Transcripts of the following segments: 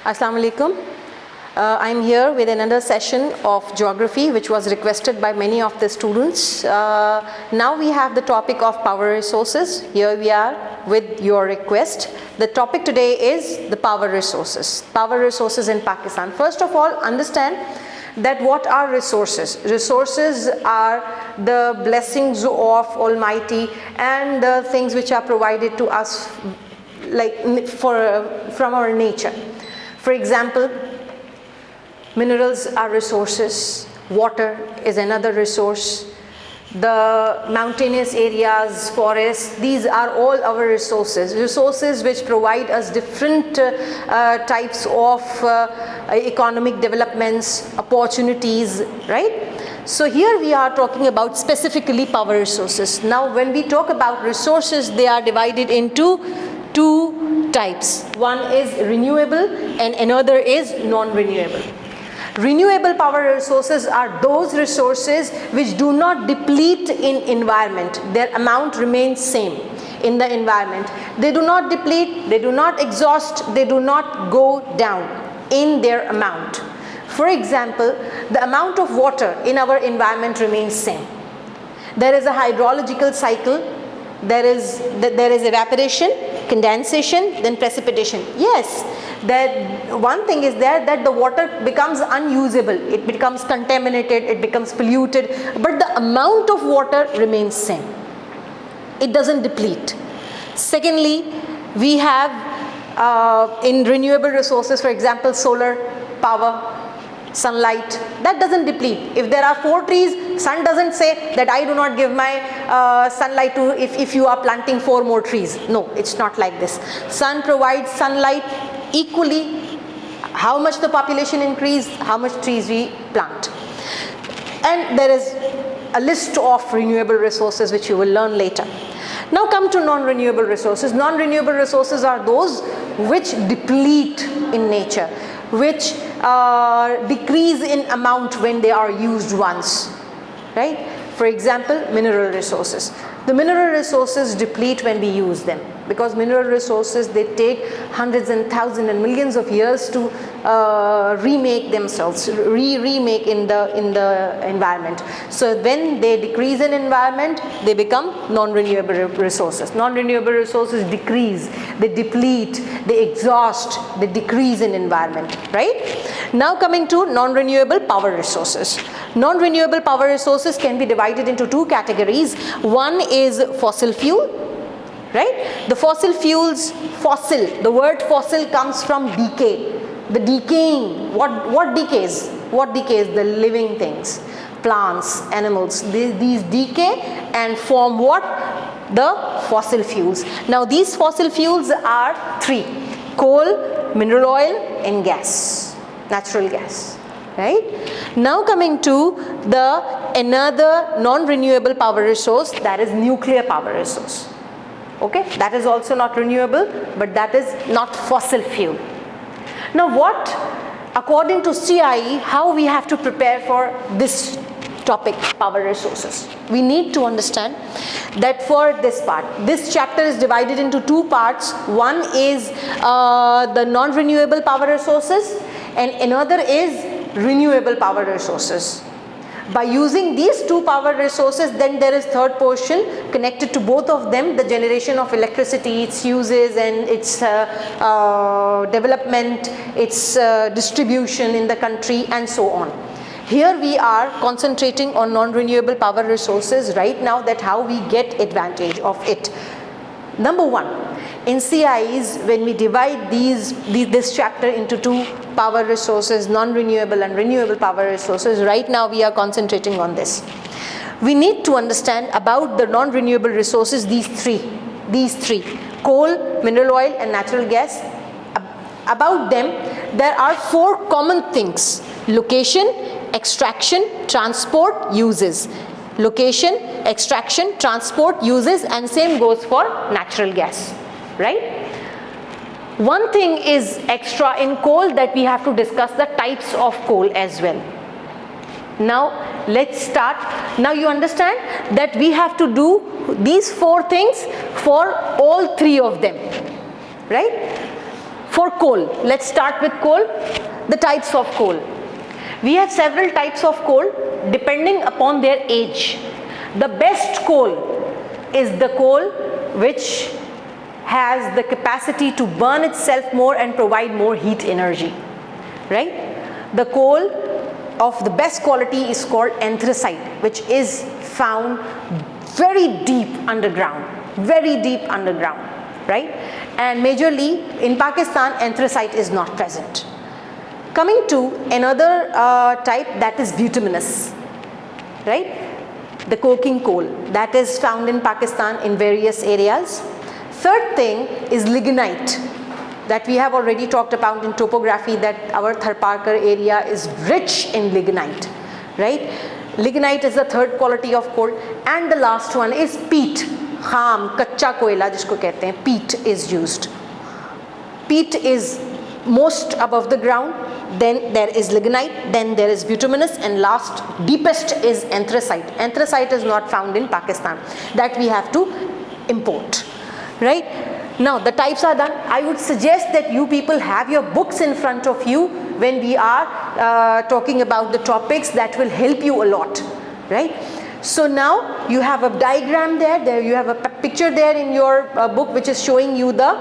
Assalamu alaikum. I'm here with another session of geography which was requested by many of the students. Now we have the topic of power resources. Here we are with your request. The topic today is the power resources. Power resources in Pakistan. First of all, understand that what are resources? Resources are the blessings of Almighty and the things which are provided to us from our nature. For example, minerals are resources, water is another resource, the mountainous areas, forests, these are all our resources. Resources which provide us different types of economic developments, opportunities, right? So here we are talking about specifically power resources. Now when we talk about resources, they are divided into two types. One is renewable and another is non-renewable. Renewable power resources are those resources which do not deplete in environment. Their amount remains same in the environment. They do not deplete, they do not exhaust, they do not go down in their amount. For example, the amount of water in our environment remains same. There is a hydrological cycle. There is evaporation, condensation, then precipitation. Yes, that one thing is there that the water becomes unusable, it becomes contaminated, it becomes polluted, but the amount of water remains same. It doesn't deplete. Secondly, we have in renewable resources, for example, solar power, sunlight, that doesn't deplete. If there are 4 trees, sun doesn't say that I do not give my sunlight to if you are planting 4 more trees. No, it's not like this. Sun provides sunlight equally. How much the population increase, how much trees we plant. And there is a list of renewable resources which you will learn later. Now come to non-renewable resources. Non-renewable resources are those which deplete in nature, which decrease in amount when they are used once, right? For example, mineral resources. The mineral resources deplete when we use them, because mineral resources, they take hundreds and thousands and millions of years to remake themselves, remake in the environment. So when they decrease in environment, they become non-renewable resources. Non-renewable resources decrease, they deplete, they exhaust, they decrease in environment, right? Now coming to non-renewable power resources. Non-renewable power resources can be divided into 2 categories. One is fossil fuel, right? The fossil fuels, fossil, the word fossil comes from decay. The decaying, what decays? What decays? The living things, plants, animals, these decay and form what? The fossil fuels. Now these fossil fuels are 3: coal, mineral oil and gas, natural gas, right? Now coming to another non-renewable power resource, that is nuclear power resource. Okay, that is also not renewable, but that is not fossil fuel. Now what, according to CIE, how we have to prepare for this topic, power resources? We need to understand that for this part, this chapter is divided into 2 parts. One is the non-renewable power resources and another is renewable power resources. By using these 2 power resources, then there is third portion connected to both of them, the generation of electricity, its uses and its development, its distribution in the country and so on. Here we are concentrating on non-renewable power resources right now, that how we get advantage of it. Number 1, in CIEs, when we divide this chapter into 2 power resources, non-renewable and renewable power resources, right now we are concentrating on this. We need to understand about the non-renewable resources, these three, coal, mineral oil and natural gas. About them, there are 4 common things: location, extraction, transport, uses. Location, extraction, transport, uses, and same goes for natural gas, right? One thing is extra in coal, that we have to discuss the types of coal as well. Now let's start. Now you understand that we have to do these 4 things for all 3 of them, right? For coal, let's start with coal, the types of coal. We have several types of coal depending upon their age. The best coal is the coal which has the capacity to burn itself more and provide more heat energy, right? The coal of the best quality is called anthracite, which is found very deep underground, right? And majorly in Pakistan, anthracite is not present. Coming to another type, that is bituminous, right? The coking coal that is found in Pakistan in various areas. Third thing is lignite, that we have already talked about in topography, that our Tharparkar area is rich in lignite, right? Lignite is the third quality of coal. And the last one is peat, kham, kacha koila jisko kehte hain, peat is used. Peat is most above the ground, then there is lignite, then there is bituminous, and last, deepest is anthracite. Anthracite is not found in Pakistan, that we have to import, right? Now the types are done. I would suggest that you people have your books in front of you when we are talking about the topics. That will help you a lot, right? So now you have a diagram there you have a picture there in your book which is showing you the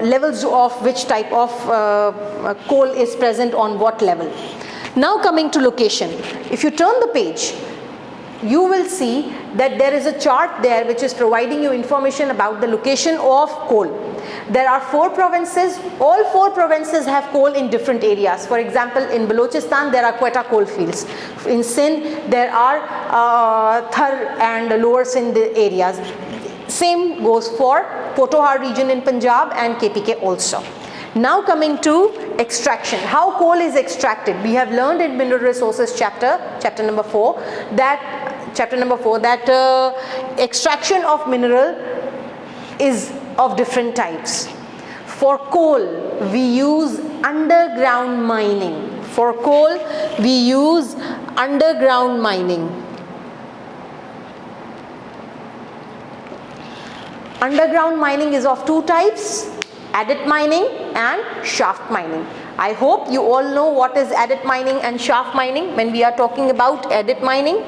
levels of which type of coal is present on what level. Now coming to location, if you turn the page, you will see that there is a chart there which is providing you information about the location of coal. There are 4 provinces. All 4 provinces have coal in different areas. For example, in Balochistan there are Quetta coal fields. In Sindh there are Thar and Lower Sindh areas. Same goes for Potohar region in Punjab and KPK also. Now coming to extraction, how coal is extracted. We have learned in Mineral Resources chapter number 4, that extraction of mineral is of different types. For coal, we use underground mining. Underground mining is of 2 types, adit mining and shaft mining. I hope you all know what is adit mining and shaft mining. When we are talking about adit mining,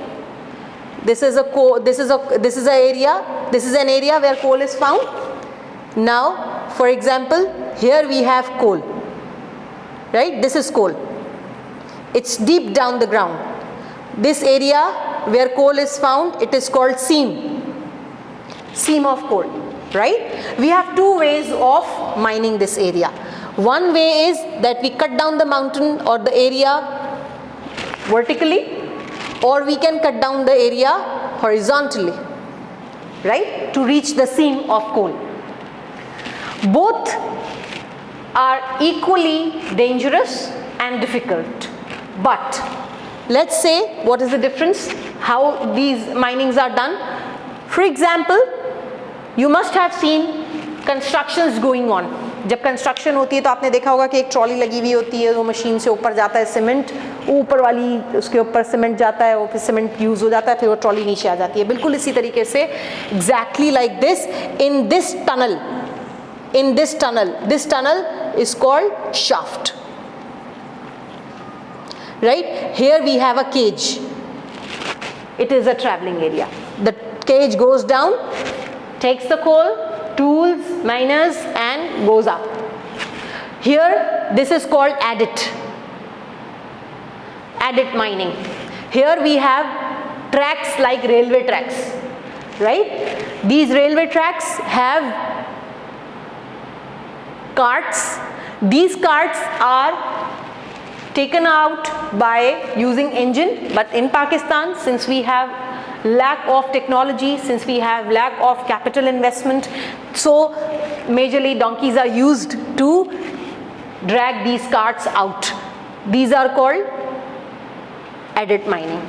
this is an area where coal is found. Now, for example, here we have coal, right? This is coal. It's deep down the ground. This area where coal is found, it is called seam of coal, right? We have 2 ways of mining this area. One way is that we cut down the mountain or the area vertically, or we can cut down the area horizontally, right, to reach the seam of coal. Both are equally dangerous and difficult, but let's say what is the difference, how these minings are done. For example, you must have seen constructions going on. जब construction होती है तो आपने देखा होगा कि एक trolley लगी हुई होती है, वो मशीन से ऊपर जाता है सीमेंट, ऊपर वाली उसके ऊपर सीमेंट जाता है, वो फिर सीमेंट यूज़ हो जाता है, फिर वो ट्रॉली नीचे आ जाती है. बिल्कुल इसी तरीके से exactly like this in this tunnel, this tunnel is called shaft, right? Here we have a cage. It is a traveling area. The cage goes down, takes the coal, tools, miners, and goes up. Here this is called adit mining. Here we have tracks like railway tracks, right? These railway tracks have carts. These carts are taken out by using engine, but in Pakistan, since we have lack of technology, since we have lack of capital investment, so majorly donkeys are used to drag these carts out. These are called adit mining.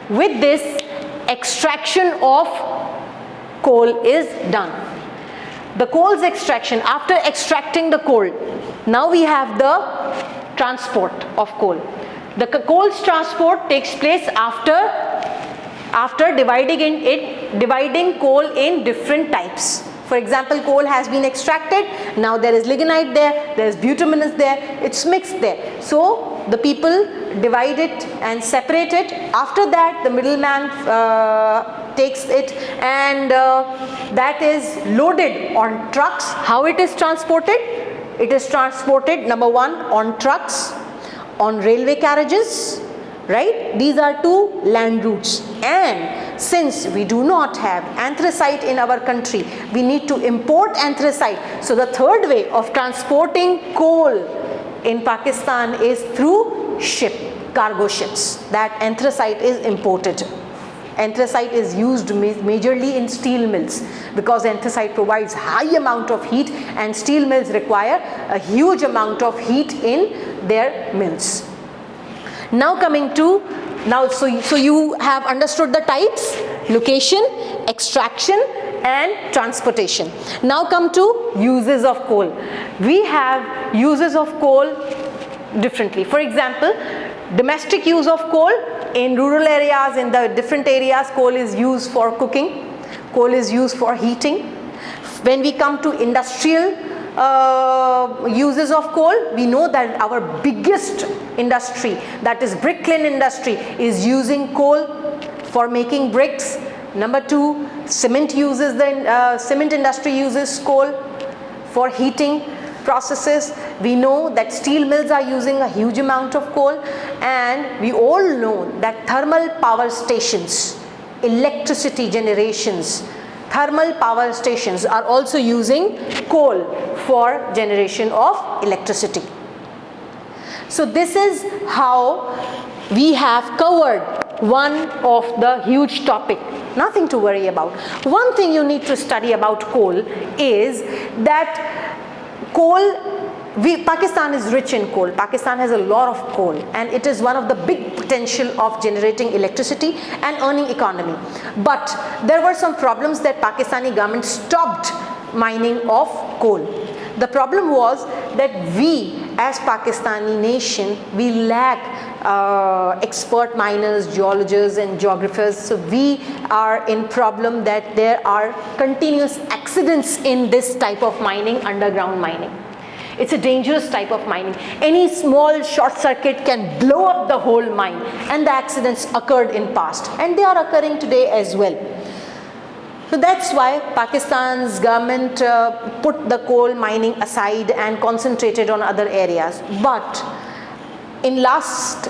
With this, extraction of coal is done. The coal's extraction, after extracting the coal, now we have the transport of coal. The coal's transport takes place after dividing coal in different types. For example, coal has been extracted, now there is lignite there, there is bituminous there, it's mixed there. So the people divide it and separate it. After that, the middleman takes it, and that is loaded on trucks. How it is transported? It is transported, number one, on trucks, on railway carriages, right? These are two land routes. And since we do not have anthracite in our country, we need to import anthracite. So the third way of transporting coal in Pakistan is through ship, cargo ships. That anthracite is imported. Anthracite is used majorly in steel mills because anthracite provides high amount of heat, and steel mills require a huge amount of heat in their mills. Now coming to, so you have understood the types: location, extraction and transportation. Now come to uses of coal. We have uses of coal differently. For example, domestic use of coal. In rural areas, in the different areas, coal is used for cooking, coal is used for heating. When we come to industrial uses of coal, we know that our biggest industry, that is brick kiln industry, is using coal for making bricks. Number two, cement industry uses coal for heating processes. We know that steel mills are using a huge amount of coal, and we all know that thermal power stations, electricity generations, thermal power stations are also using coal for generation of electricity. So this is how we have covered one of the huge topic. Nothing to worry about. One thing you need to study about coal is that coal, Pakistan is rich in coal. Pakistan has a lot of coal, and it is one of the big potential of generating electricity and earning economy. But there were some problems that Pakistani government stopped mining of coal. The problem was that we as Pakistani nation, we lack expert miners, geologists and geographers. So we are in problem that there are continuous accidents in this type of mining, underground mining. It's a dangerous type of mining. Any small short circuit can blow up the whole mine, and the accidents occurred in past, and they are occurring today as well. So that's why Pakistan's government put the coal mining aside and concentrated on other areas. But in last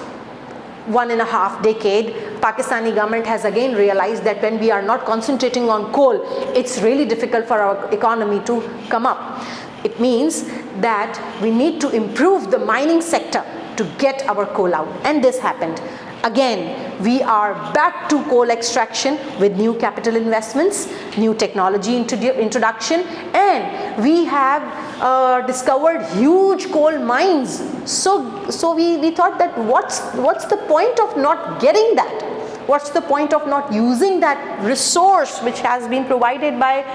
1.5 decade, Pakistani government has again realized that when we are not concentrating on coal, it's really difficult for our economy to come up. It means that we need to improve the mining sector to get our coal out, and this happened. Again, we are back to coal extraction with new capital investments, new technology introduction, and we have discovered huge coal mines. So we thought that what's the point of not getting that? What's the point of not using that resource which has been provided by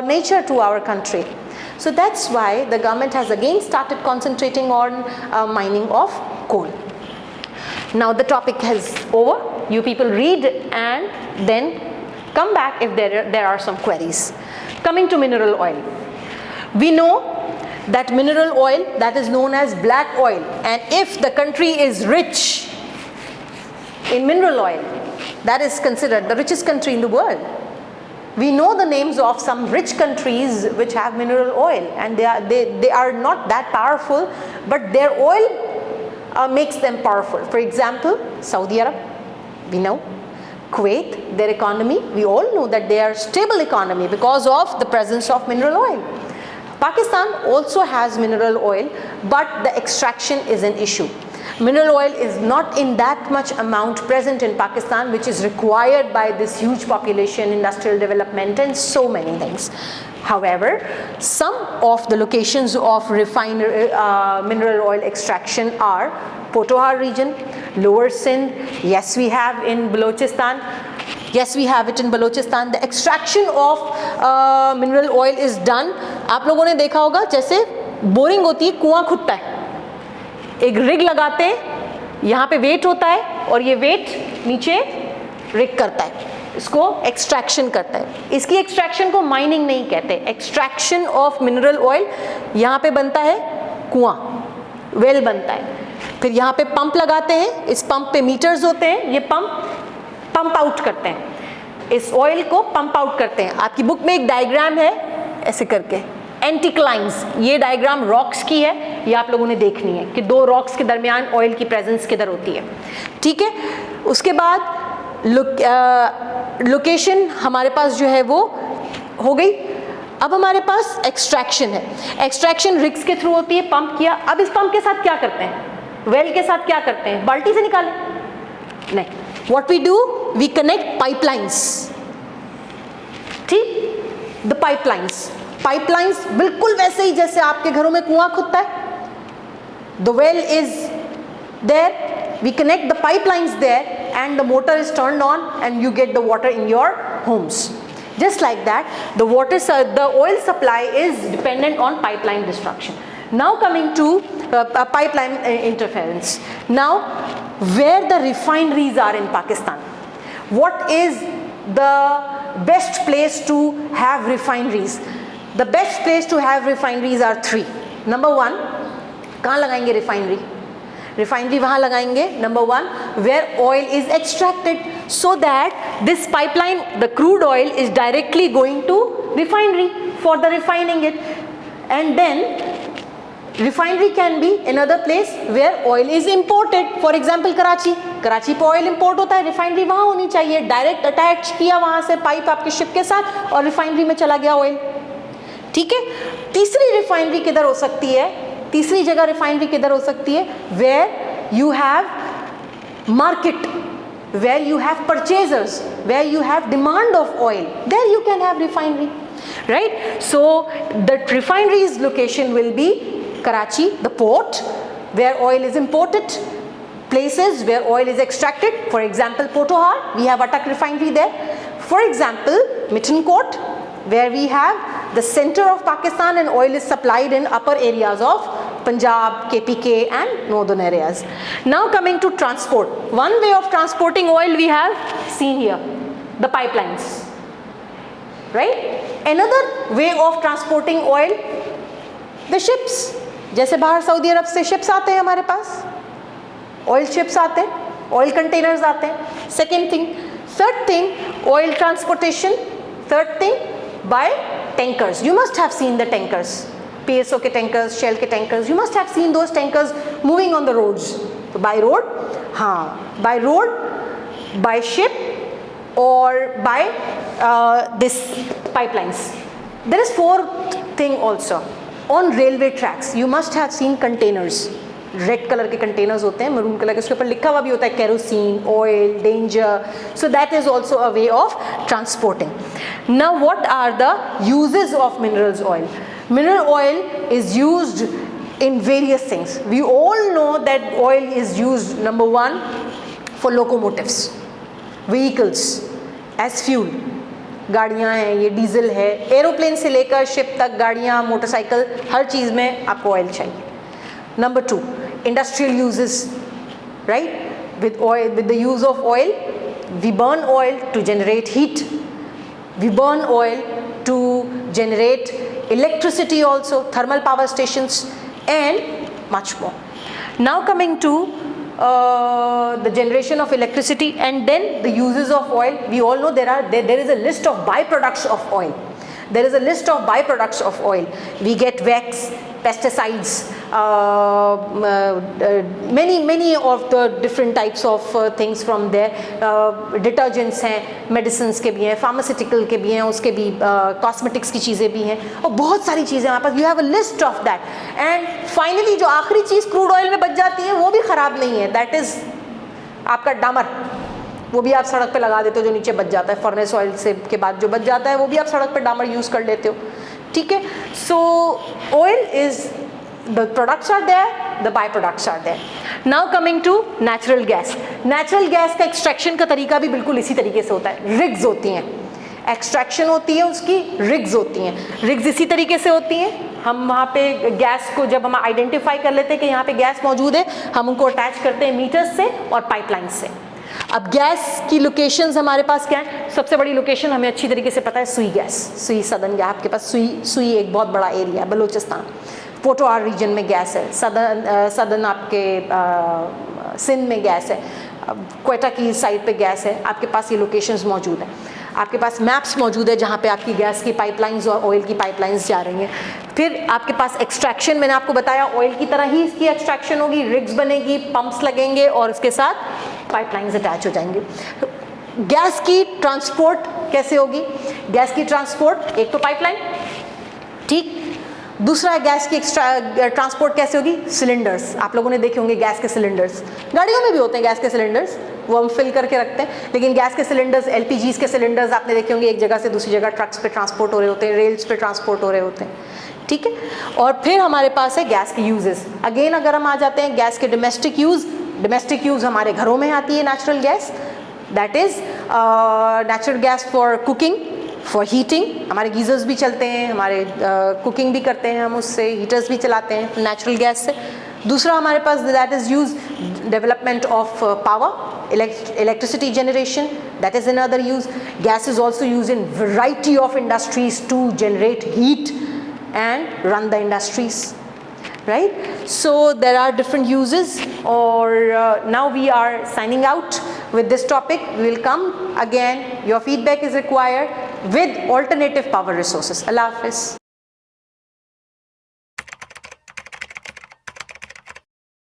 nature to our country? So that's why the government has again started concentrating on mining of coal. Now the topic is over. You people read and then come back if there are some queries. Coming to mineral oil. We know that mineral oil, that is known as black oil, and if the country is rich in mineral oil, that is considered the richest country in the world. We know the names of some rich countries which have mineral oil, and they are not that powerful, but their oil makes them powerful. For example, Saudi Arabia, we know. Kuwait, their economy, we all know that they are stable economy because of the presence of mineral oil. Pakistan also has mineral oil, but the extraction is an issue. Mineral oil is not in that much amount present in Pakistan, which is required by this huge population, industrial development and so many things. However, some of the locations of mineral oil extraction are Potohar region, Lower Sindh, yes we have in Balochistan, yes we have it in Balochistan. The extraction of mineral oil is done. आप लोगों ने देखा होगा जैसे boring होती है, कुआं खुदता है, एक रिग लगाते हैं, यहाँ पे वेट होता है और ये वेट नीचे रिग करता है, इसको एक्सट्रैक्शन करता है। इसकी एक्सट्रैक्शन को माइनिंग नहीं कहते, एक्सट्रैक्शन ऑफ मिनरल ऑयल। यहाँ पे बनता है कुआं, वेल बनता है, फिर यहाँ पे पंप लगाते हैं, इस पंप पे मीटर्स होते हैं, ये पंप आउट करते हैं, इस ऑयल को पंप आउट करते हैं। आपकी बुक में एक डायग्राम है ऐसे करके, एंटीक्लाइंस, ये डायग्राम रॉक्स की है, ये आप लोगों ने देखनी है कि दो रॉक्स के दरमियान ऑयल की प्रेजेंस किधर होती है, ठीक है। उसके बाद लोकेशन हमारे पास जो है वो हो गई। अब हमारे पास एक्सट्रैक्शन है, एक्सट्रैक्शन रिग्स के थ्रू होती है, पंप किया। अब इस पंप के साथ क्या करते हैं, वेल के साथ क्या करते हैं, बाल्टी से निकालें नहीं, what we do, we connect pipelines, ठीक। द पाइपलाइंस बिल्कुल वैसे ही जैसे आपके घरों में कुआं खुदता है, the well is there, we connect the pipelines there and the motor is turned on and you get the water in your homes. Just like that, the oil supply is dependent on pipeline destruction. Now coming to pipeline interference. Now, where the refineries are in Pakistan, what is the best place to have refineries? The best place to have refineries are three. Number one, कहाँ लगाएंगे refinery? Refinery वहाँ लगाएंगे, number one, where oil is extracted, so that this pipeline, the crude oil is directly going to refinery for the refining it, and then refinery can be another place where oil is imported, for example Karachi पे oil import होता है, refinery वहाँ होनी चाहिए, direct attach किया वहाँ से pipe आपके शिप के साथ और रिफाइनरी में चला गया ऑयल, ठीक है। तीसरी रिफाइनरी किधर हो सकती है, तीसरी जगह रिफाइनरी किधर हो सकती है, where you have market, where you have purchasers, where you have demand of oil, there you can have refinery, right. So the refinery's location will be Karachi, the port where oil is imported, places where oil is extracted, for example Potohar, we have Attak refinery there, for example Mithankot, where we have the center of Pakistan and oil is supplied in upper areas of Punjab, KPK and northern areas. Now coming to transport, one way of transporting oil we have seen here, the pipelines, right? Another way of transporting oil, the ships, जैसे बाहर Saudi अरब से ships आते हैं हमारे पास, oil ships आते हैं, oil containers आते हैं, second thing. Third thing, oil transportation, third thing by tankers, you must have seen the tankers, PSO के टैंकर्स, शेल के tankers, you must have seen those tankers moving on the roads, तो by road, हाँ by road, by ship और by this pipelines. There is fourth thing also, on railway tracks you must have seen containers, red colour के containers होते हैं, maroon colour के, उसके ऊपर लिखा हुआ भी होता है kerosene, oil, danger, so that is also a way of transporting. Now what are the uses of minerals oil? Mineral oil is used in various things. We all know that oil is used, number one, for locomotives, vehicles, as fuel. गाड़ियाँ हैं, ये diesel है, aeroplane से लेकर ship तक, गाड़ियाँ, motorcycle, हर चीज़ में आपको ऑयल चाहिए। Number two, industrial uses, right? With oil, with the use of oil, we burn oil to generate heat. We burn oil to generate electricity also, thermal power stations, and much more. Now coming to the generation of electricity and then the uses of oil. We all know there is a list of byproducts of oil. There is a list of byproducts of oil. We get wax, pesticides, many of the different types of things from there. Detergents हैं, medicines के भी हैं, pharmaceutical के भी हैं, उसके भी cosmetics की चीज़ें भी हैं, और बहुत सारी चीज़ें हमारे पास. You have a list of that. And finally जो आखिरी चीज़ क्रूड ऑयल में बच जाती है वो भी ख़राब नहीं है. That is आपका डामर, वो भी आप सड़क पे लगा देते हो, जो नीचे बच जाता है. फर्नेस ऑयल से के बाद जो बच जाता है वो भी आप सड़क पे डामर यूज़ कर लेते हो. ठीक है. So oil is, the products are there, the by products are there. Now coming to natural gas. Natural gas का एक्सट्रैक्शन का तरीका भी बिल्कुल इसी तरीके से होता है. रिग्स होती हैं, एक्सट्रैक्शन होती है उसकी, रिग्स होती हैं. रिग्स इसी तरीके से होती हैं. हम वहाँ पे गैस को जब हम आइडेंटिफाई कर लेते हैं कि यहाँ पे गैस मौजूद है, हम उनको अटैच करते हैं मीटर्स से और पाइपलाइन से. अब गैस की लोकेशंस हमारे पास क्या है? सबसे बड़ी लोकेशन हमें अच्छी तरीके से पता है, सुई गैस, सुई सदर्न गैस, आपके पास सुई एक बहुत बड़ा एरिया है, बलूचिस्तान, पोटोआर रीजन में गैस है, सदर्न आपके सिंध में गैस है, क्वेटा की साइड पे गैस है, आपके पास ये लोकेशंस मौजूद है। आपके पास मैप्स मौजूद है जहाँ पे आपकी गैस की पाइपलाइंस और ऑयल की पाइपलाइंस जा रही हैं। फिर आपके पास एक्सट्रैक्शन, मैंने आपको बताया ऑयल की तरह ही इसकी एक्सट्रैक्शन होगी, रिग्स बनेगी, पंप्स लगेंगे और उसके साथ पाइपलाइंस अटैच हो जाएंगे। गैस की ट्रांसपोर्ट कैसे होगी? गैस की ट्रांसपोर्ट, एक तो पाइपलाइन, ठीक, दूसरा गैस की ट्रांसपोर्ट कैसे होगी? सिलेंडर्स, आप लोगों ने देखे होंगे गैस के सिलेंडर्स, गाड़ियों में भी होते हैं गैस के सिलेंडर्स, वो हम फिल करके रखते हैं, लेकिन गैस के सिलेंडर्स, एलपीजीज के सिलेंडर्स आपने देखे होंगे एक जगह से दूसरी जगह ट्रक्स पे ट्रांसपोर्ट हो रहे होते हैं, रेल्स पे ट्रांसपोर्ट हो रहे होते हैं, ठीक है। और फिर हमारे पास है गैस के यूजेस। अगेन अगर हम आ जाते हैं गैस के डोमेस्टिक यूज़ हमारे घरों में आती है natural gas, that is natural gas for cooking, for heating, हमारे गीजर्स भी चलते हैं, हमारे कुकिंग भी करते हैं हम उससे, हीटर्स भी चलाते हैं नेचुरल गैस से। दूसरा हमारे पास that is use development of power, electricity generation, that is another use. Gas is also used in variety of industries to generate heat and run the industries, right? So there are different uses, or now we are signing out with this topic. We will come again, your feedback is required with alternative power resources. Allah Hafiz.